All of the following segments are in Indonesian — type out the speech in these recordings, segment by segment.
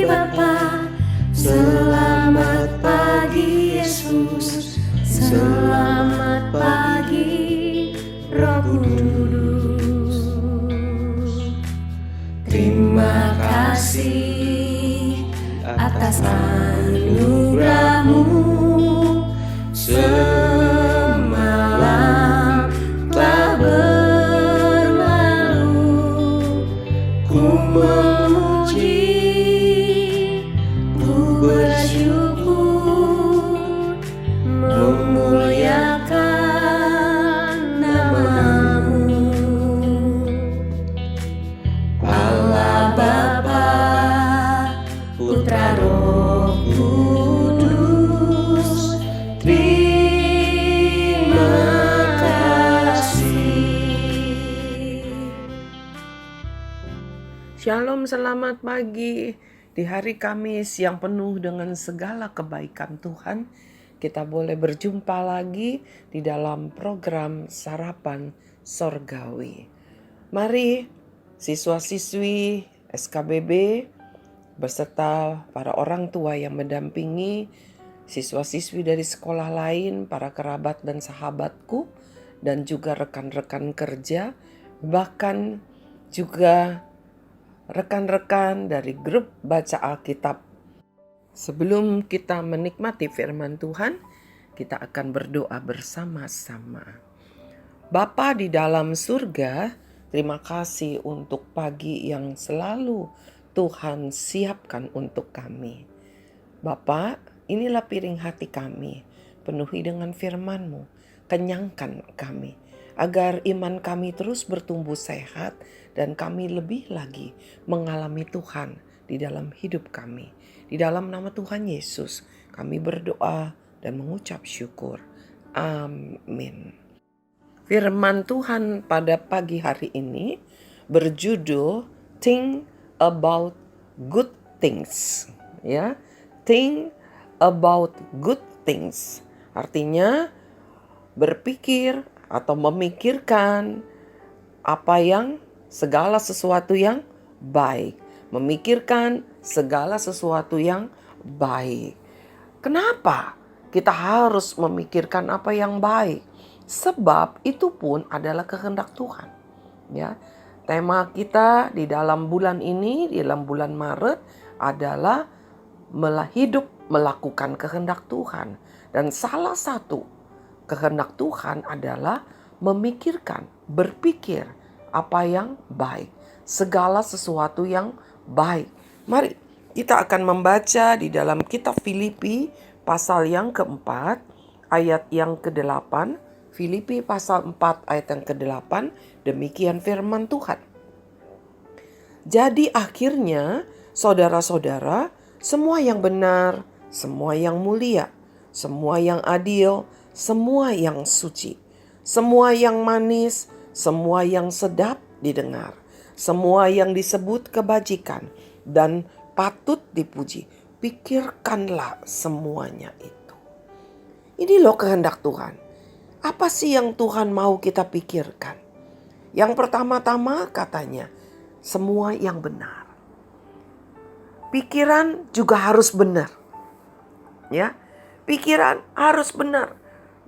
Bapa, selamat pagi Yesus, selamat pagi Roh Kudus. Terima kasih atas anugerah-Mu. Semalam telah berlalu, ku memuji, ku bersyukur, memuliakan nama-Mu. Allah Bapa, Putra Roh Kudus, terima kasih. Shalom, selamat pagi. Di hari Kamis yang penuh dengan segala kebaikan Tuhan, kita boleh berjumpa lagi di dalam program Sarapan Sorgawi. Mari siswa-siswi SKBB beserta para orang tua yang mendampingi, siswa-siswi dari sekolah lain, para kerabat dan sahabatku, dan juga rekan-rekan kerja, bahkan juga rekan-rekan dari grup baca Alkitab. Sebelum kita menikmati firman Tuhan, kita akan berdoa bersama-sama. Bapa di dalam surga, terima kasih untuk pagi yang selalu Tuhan siapkan untuk kami. Bapa, inilah piring hati kami, penuhi dengan firman-Mu, kenyangkan kami, agar iman kami terus bertumbuh sehat dan kami lebih lagi mengalami Tuhan di dalam hidup kami. Di dalam nama Tuhan Yesus, kami berdoa dan mengucap syukur. Amin. Firman Tuhan pada pagi hari ini berjudul Think About Good Things. Ya, think about good things. Artinya berpikir atau memikirkan segala sesuatu yang baik. Memikirkan segala sesuatu yang baik. Kenapa kita harus memikirkan apa yang baik? Sebab itu pun adalah kehendak Tuhan. Ya, tema kita di dalam bulan ini, di dalam bulan Maret adalah hidup melakukan kehendak Tuhan. Dan salah satu kehendak Tuhan adalah memikirkan, berpikir apa yang baik, segala sesuatu yang baik. Mari kita akan membaca di dalam kitab Filipi pasal yang keempat, ayat yang ke-8. Filipi pasal 4 ayat yang ke-8, demikian firman Tuhan. Jadi akhirnya, saudara-saudara, semua yang benar, semua yang mulia, semua yang adil, semua yang suci, semua yang manis, semua yang sedap didengar, semua yang disebut kebajikan dan patut dipuji, pikirkanlah semuanya itu. Ini loh kehendak Tuhan. Apa sih yang Tuhan mau kita pikirkan? Yang pertama-tama katanya, semua yang benar. Pikiran juga harus benar. Ya, pikiran harus benar.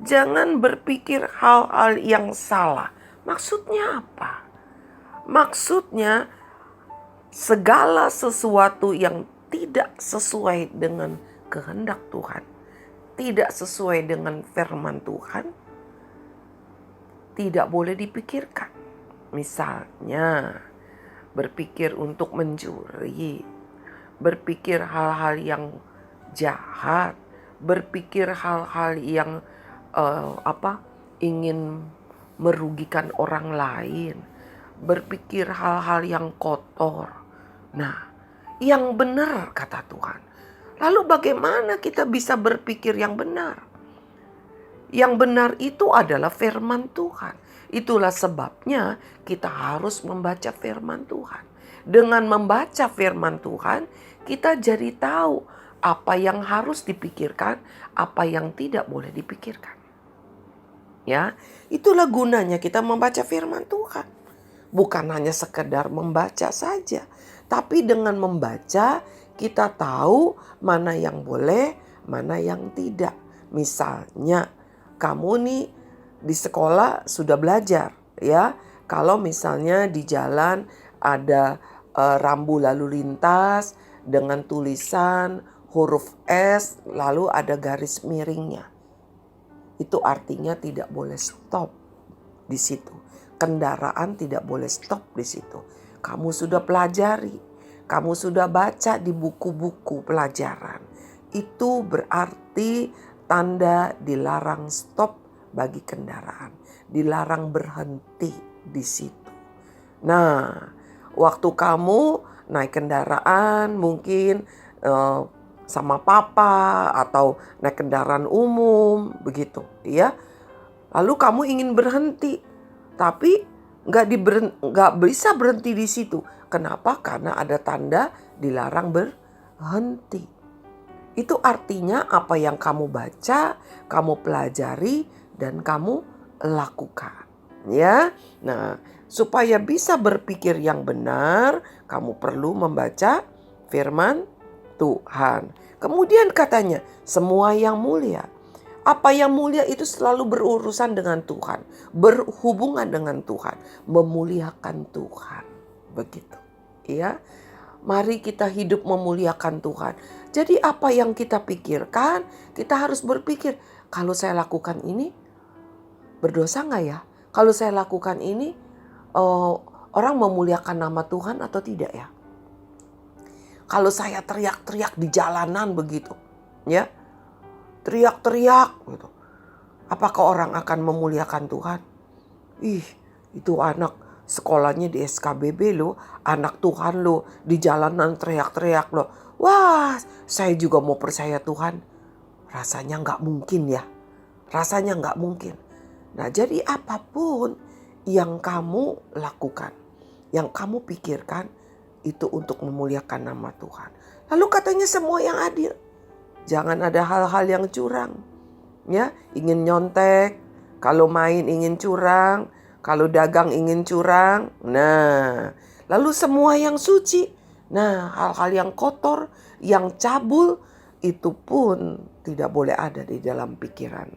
Jangan berpikir hal-hal yang salah. Maksudnya apa? Maksudnya segala sesuatu yang tidak sesuai dengan kehendak Tuhan, tidak sesuai dengan firman Tuhan, tidak boleh dipikirkan. Misalnya, berpikir untuk mencuri, berpikir hal-hal yang jahat, berpikir hal-hal yang ingin merugikan orang lain, berpikir hal-hal yang kotor. Nah, yang benar kata Tuhan. Lalu bagaimana kita bisa berpikir yang benar? Yang benar itu adalah firman Tuhan. Itulah sebabnya kita harus membaca firman Tuhan. Dengan membaca firman Tuhan, kita jadi tahu apa yang harus dipikirkan, apa yang tidak boleh dipikirkan. Ya, itulah gunanya kita membaca firman Tuhan. Bukan hanya sekedar membaca saja, Tapi dengan membaca kita tahu mana yang boleh, mana yang tidak. Misalnya kamu nih di sekolah sudah belajar ya. Kalau misalnya di jalan ada rambu lalu lintas dengan tulisan huruf S lalu ada garis miringnya. Itu artinya tidak boleh stop di situ. Kendaraan tidak boleh stop di situ. Kamu sudah pelajari, kamu sudah baca di buku-buku pelajaran. Itu berarti tanda dilarang stop bagi kendaraan, dilarang berhenti di situ. Nah, waktu kamu naik kendaraan mungkin sama papa atau naik kendaraan umum begitu, ya. Lalu kamu ingin berhenti, tapi nggak bisa berhenti di situ. Kenapa? Karena ada tanda dilarang berhenti. Itu artinya apa yang kamu baca, kamu pelajari, dan kamu lakukan. Ya, nah supaya bisa berpikir yang benar, kamu perlu membaca firman Tuhan. Kemudian katanya, semua yang mulia. Apa yang mulia itu selalu berurusan dengan Tuhan, berhubungan dengan Tuhan, memuliakan Tuhan. Begitu. Ya. Mari kita hidup memuliakan Tuhan. Jadi apa yang kita pikirkan, kita harus berpikir, kalau saya lakukan ini berdosa enggak ya? Kalau saya lakukan ini orang memuliakan nama Tuhan atau tidak ya? Kalau saya teriak-teriak di jalanan begitu, ya. Teriak-teriak gitu. Apakah orang akan memuliakan Tuhan? Ih, itu anak sekolahnya di SKBB loh, anak Tuhan loh, di jalanan teriak-teriak loh. Wah, saya juga mau percaya Tuhan. Rasanya nggak mungkin ya. Rasanya nggak mungkin. Nah, jadi apapun yang kamu lakukan, yang kamu pikirkan, itu untuk memuliakan nama Tuhan. Lalu katanya semua yang adil. Jangan ada hal-hal yang curang. Ya, ingin nyontek, kalau main ingin curang, kalau dagang ingin curang. Nah, lalu semua yang suci. Nah, hal-hal yang kotor, yang cabul, itu pun tidak boleh ada di dalam pikiran.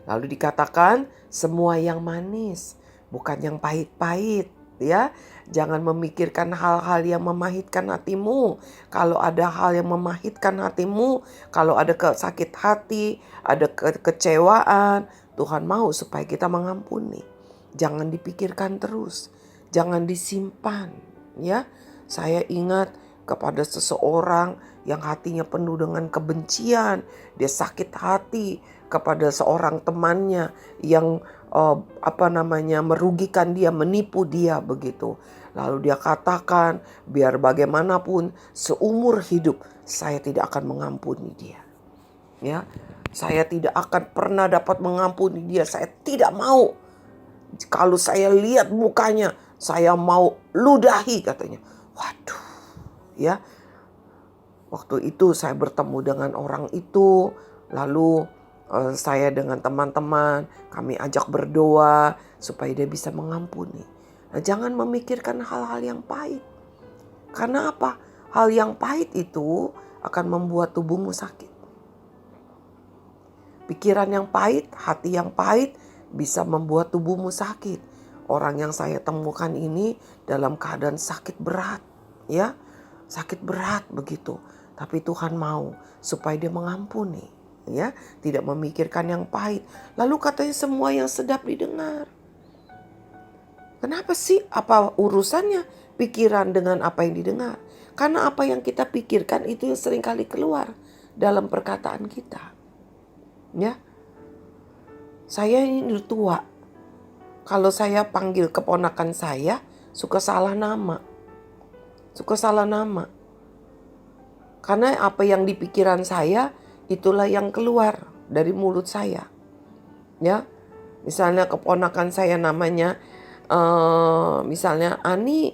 Lalu dikatakan semua yang manis, bukan yang pahit-pahit. Ya, jangan memikirkan hal-hal yang memahitkan hatimu. Kalau ada hal yang memahitkan hatimu, kalau ada sakit hati, ada kekecewaan, Tuhan mau supaya kita mengampuni. Jangan dipikirkan terus, jangan disimpan. Ya, saya ingat kepada seseorang yang hatinya penuh dengan kebencian, dia sakit hati kepada seorang temannya yang merugikan dia, menipu dia begitu. Lalu dia katakan, biar bagaimanapun seumur hidup saya tidak akan mengampuni dia. Ya, saya tidak akan pernah dapat mengampuni dia. Saya tidak mau. Kalau saya lihat mukanya, saya mau ludahi katanya. Waduh, ya. Waktu itu saya bertemu dengan orang itu, lalu saya dengan teman-teman, kami ajak berdoa supaya dia bisa mengampuni. Nah, jangan memikirkan hal-hal yang pahit. Karena apa? Hal yang pahit itu akan membuat tubuhmu sakit. Pikiran yang pahit, hati yang pahit bisa membuat tubuhmu sakit. Orang yang saya temukan ini dalam keadaan sakit berat, ya. Sakit berat begitu. Tapi Tuhan mau supaya dia mengampuni. Ya, tidak memikirkan yang pahit. Lalu katanya semua yang sedap didengar. Kenapa sih? Apa urusannya pikiran dengan apa yang didengar? Karena apa yang kita pikirkan itu yang seringkali keluar dalam perkataan kita. Ya, saya ini tua. Kalau saya panggil keponakan saya, suka salah nama. Karena apa yang di pikiran saya, itulah yang keluar dari mulut saya. Ya, misalnya keponakan saya namanya, misalnya Ani,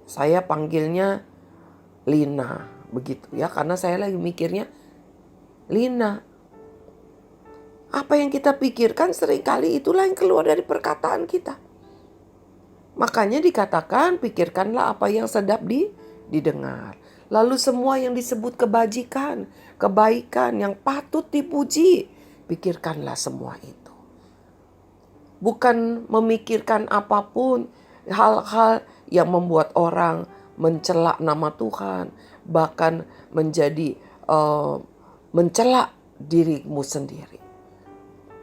saya panggilnya Lina, begitu ya, karena saya lagi mikirnya Lina. Apa yang kita pikirkan seringkali itulah yang keluar dari perkataan kita. Makanya dikatakan pikirkanlah apa yang sedap didengar. Lalu semua yang disebut kebajikan, kebaikan yang patut dipuji, pikirkanlah semua itu. Bukan memikirkan apapun, hal-hal yang membuat orang mencela nama Tuhan, bahkan menjadi mencela dirimu sendiri.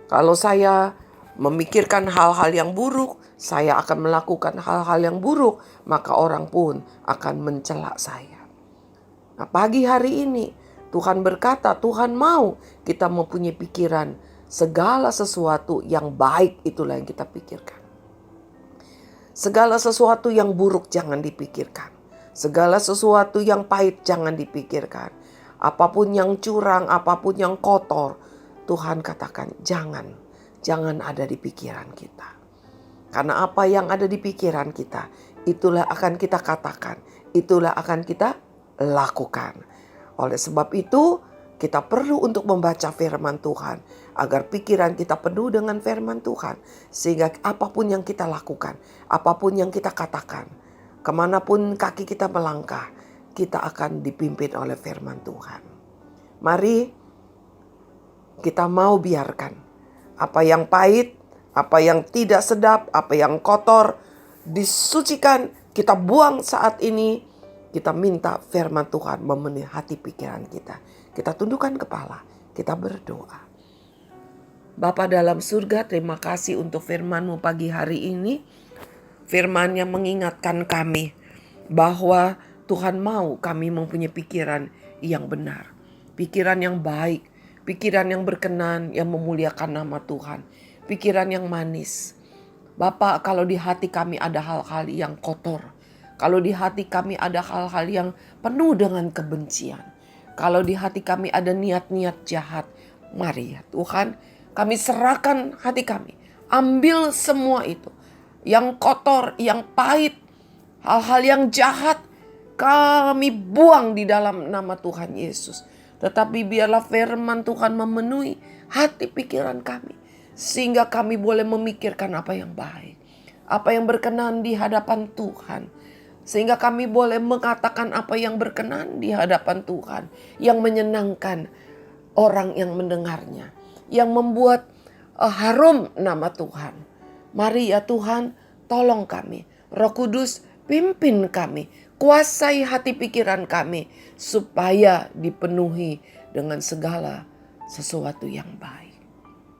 Kalau saya memikirkan hal-hal yang buruk, saya akan melakukan hal-hal yang buruk, maka orang pun akan mencela saya. Nah, pagi hari ini Tuhan berkata, Tuhan mau kita mempunyai pikiran segala sesuatu yang baik, itulah yang kita pikirkan. Segala sesuatu yang buruk jangan dipikirkan. Segala sesuatu yang pahit jangan dipikirkan. Apapun yang curang, apapun yang kotor, Tuhan katakan jangan ada di pikiran kita. Karena apa yang ada di pikiran kita, itulah akan kita katakan, itulah akan kita lakukan. Oleh sebab itu, kita perlu untuk membaca firman Tuhan, agar pikiran kita penuh dengan firman Tuhan. Sehingga apapun yang kita lakukan, apapun yang kita katakan, kemanapun kaki kita melangkah, kita akan dipimpin oleh firman Tuhan. Mari kita mau biarkan apa yang pahit, apa yang tidak sedap, apa yang kotor disucikan, kita buang saat ini. Kita minta firman Tuhan memenuhi hati pikiran kita. Kita tundukkan kepala, kita berdoa. Bapa dalam surga, terima kasih untuk firman-Mu pagi hari ini. Firman yang mengingatkan kami bahwa Tuhan mau kami mempunyai pikiran yang benar, pikiran yang baik, pikiran yang berkenan, yang memuliakan nama Tuhan, pikiran yang manis. Bapak, kalau di hati kami ada hal-hal yang kotor, kalau di hati kami ada hal-hal yang penuh dengan kebencian, kalau di hati kami ada niat-niat jahat, mari ya Tuhan, kami serahkan hati kami. Ambil semua itu, yang kotor, yang pahit, hal-hal yang jahat, kami buang di dalam nama Tuhan Yesus. Tetapi biarlah firman Tuhan memenuhi hati pikiran kami, sehingga kami boleh memikirkan apa yang baik, apa yang berkenan di hadapan Tuhan. Sehingga kami boleh mengatakan apa yang berkenan di hadapan Tuhan, yang menyenangkan orang yang mendengarnya, yang membuat harum nama Tuhan. Mari ya Tuhan, tolong kami. Roh Kudus, pimpin kami, kuasai hati pikiran kami, supaya dipenuhi dengan segala sesuatu yang baik.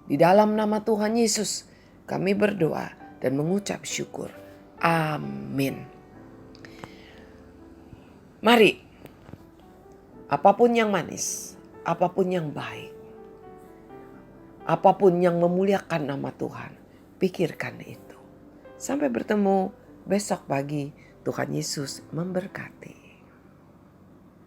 Di dalam nama Tuhan Yesus, kami berdoa dan mengucap syukur. Amin. Mari, apapun yang manis, apapun yang baik, apapun yang memuliakan nama Tuhan, pikirkan itu. Sampai bertemu besok pagi. Tuhan Yesus memberkati.